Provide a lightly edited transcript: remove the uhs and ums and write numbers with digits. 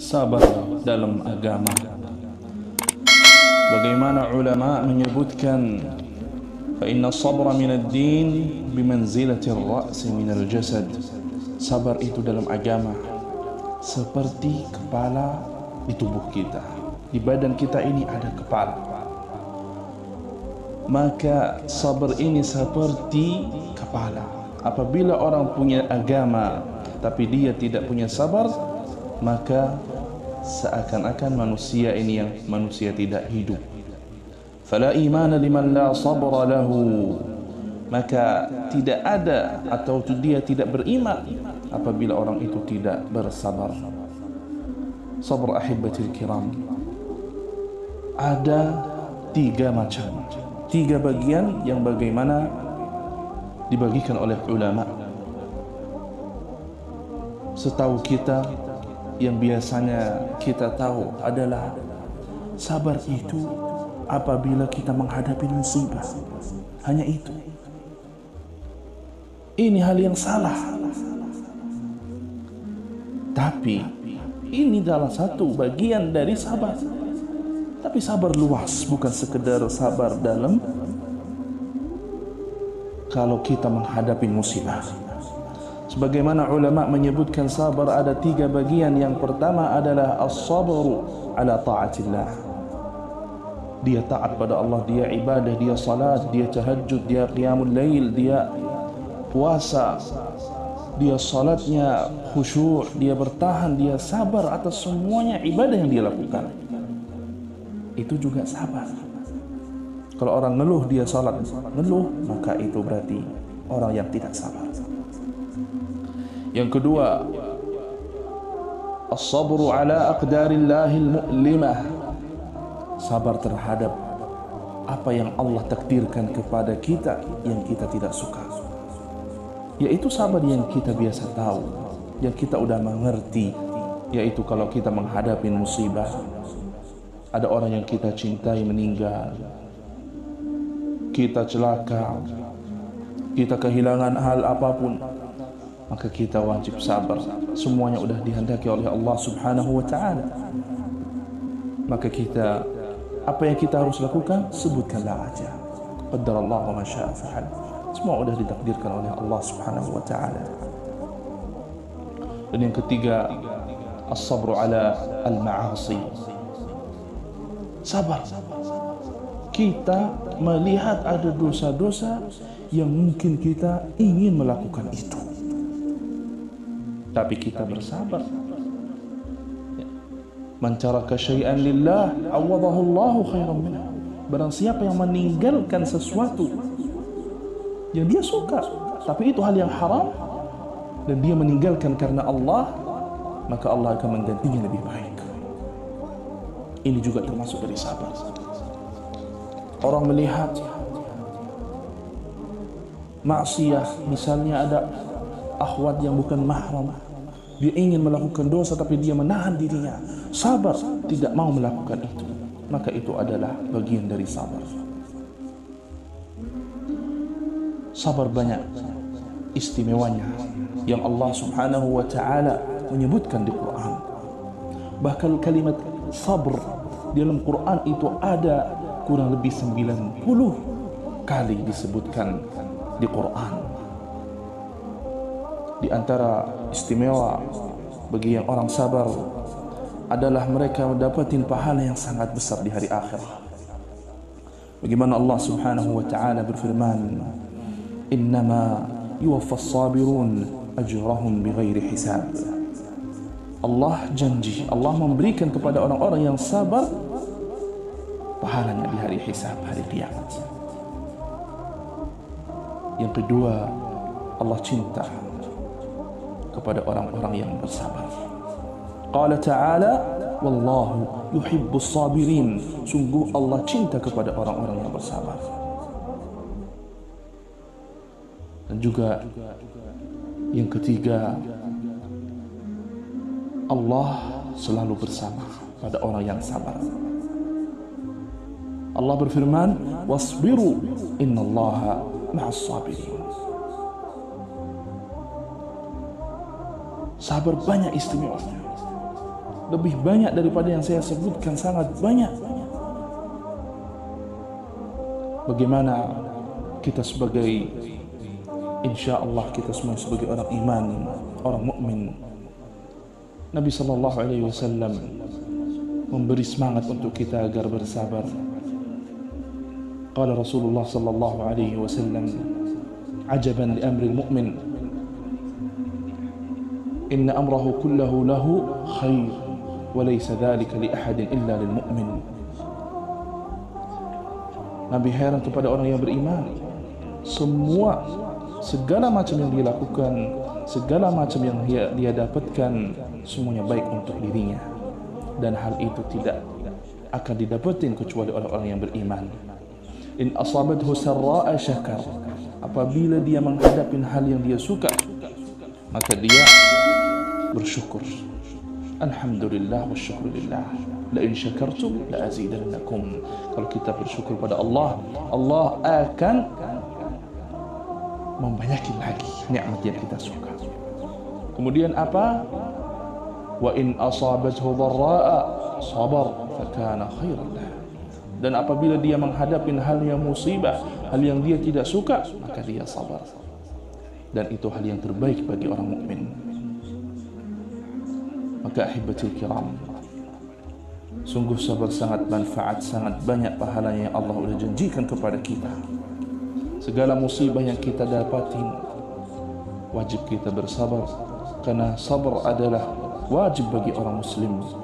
sabar dalam agama. Bagaimana ulama menyebutkan fa inna sabra minad din bimanzilati ar-ra's minal jasad. Sabar itu dalam agama seperti kepala di tubuh kita. Di badan kita ini ada kepala. Maka sabar ini seperti kepala. Apabila orang punya agama tapi dia tidak punya sabar, maka seakan-akan manusia ini yang manusia tidak hidup. Fala imana liman la sabra lahu. Maka tidak ada atau dia tidak beriman apabila orang itu tidak bersabar. Sabar ahibbatil kiram, ada 3 macam, 3 bagian yang bagaimana dibagikan oleh ulama. Setahu kita, yang biasanya kita tahu adalah sabar itu apabila kita menghadapi musibah. Hanya itu. Ini hal yang salah. Tapi ini adalah satu bagian dari sabar. Tapi sabar luas, bukan sekedar sabar dalam kalau kita menghadapi musibah. Sebagaimana ulama menyebutkan sabar ada 3 bagian. Yang pertama adalah as-sabru ala ta'atillah. Dia taat pada Allah, dia ibadah, dia salat, dia tahajud, dia qiyamul lail, dia puasa, dia salatnya khusyuk, dia bertahan, dia sabar atas semuanya ibadah yang dia lakukan. Itu juga sabar. Kalau orang ngeluh dia salat, ngeluh, maka itu berarti orang yang tidak sabar. Yang kedua, as-sabru ala aqdarillahil mu'limah. Sabar terhadap apa yang Allah takdirkan kepada kita yang kita tidak suka. Yaitu sabar yang kita biasa tahu, yang kita udah mengerti, yaitu kalau kita menghadapi musibah, ada orang yang kita cintai meninggal, kita celaka, kita kehilangan hal apapun, maka kita wajib sabar. Semuanya sudah dihendaki oleh Allah Subhanahu wa ta'ala. Maka kita, apa yang kita harus lakukan, sebutkanlah aja. Qaddarallahu ma syaa fa'al. Semua sudah ditakdirkan oleh Allah Subhanahu wa ta'ala. Dan yang ketiga, as-sabru ala al-ma'asi. Sabar. Kita melihat ada dosa-dosa yang mungkin kita ingin melakukan itu, tapi kita bersabar. Man taraka syai'an lillah awadahu Allahu khairan minhu. Barang siapa yang meninggalkan sesuatu yang dia suka, tapi itu hal yang haram, dan dia meninggalkan karena Allah, maka Allah akan menggantinya lebih baik. Ini juga termasuk dari sabar. Orang melihat maksiat, misalnya ada akhwat yang bukan mahram, dia ingin melakukan dosa tapi dia menahan dirinya, sabar, tidak mau melakukan itu, maka itu adalah bagian dari sabar. Sabar banyak istimewanya yang Allah Subhanahu wa ta'ala menyebutkan di Quran. Bahkan kalimat sabr dalam Quran itu ada kurang lebih 90 kali disebutkan di Quran. Di antara istimewa bagi yang orang sabar adalah mereka mendapatkan pahala yang sangat besar di hari akhir. Bagaimana Allah Subhanahu wa ta'ala berfirman, innama yuwaffas sabirun ajrahum bighairi hisab. Allah janji, Allah memberikan kepada orang-orang yang sabar pahalanya di hari hisab, hari kiamat. Yang kedua, Allah cinta kepada orang-orang yang bersabar. Qala ta'ala, wallahu yuhibbus sabirin. Sungguh Allah cinta kepada orang-orang yang bersabar. Dan juga yang ketiga, Allah selalu bersama pada orang yang sabar. Allah berfirman, wasbiru innallaha ma'as sabirin. Sabar banyak istimewanya. lebih banyak daripada yang saya sebutkan, sangat banyak. Bagaimana kita sebagai, insya Allah kita semua sebagai orang iman, orang mukmin, Nabi SAW memberi semangat untuk kita agar bersabar. Qala Rasulullah SAW, ajaban li amril mu'min, inna amrahu kullahu lahu khair, wa laysa dhalika li ahadin illa lil mu'min. Nabi heran kepada orang yang beriman. Segala macam yang dia lakukan, segala macam yang dia dapatkan, semuanya baik untuk dirinya. Dan hal itu tidak akan didapatin kecuali orang-orang yang beriman. In asabathu sarra'a syakar, apabila dia menghadapi hal yang dia suka, maka dia bersyukur. Alhamdulillah wa syukurillah. La in syakartum la azidannakum. Kalau kita bersyukur pada Allah, Allah akan membanyakin lagi nikmat yang kita suka. Kemudian apa? Wa in asabathu dharra'a sabar fakana khairan lah. Dan apabila dia menghadapi hal yang musibah, hal yang dia tidak suka, maka dia sabar. Dan itu hal yang terbaik bagi orang mukmin. Maka ahibatul kiram, sungguh sabar sangat manfaat, sangat banyak pahalanya yang Allah sudah janjikan kepada kita. Segala musibah yang kita dapatin, wajib kita bersabar, karena sabar adalah wajib bagi orang muslim.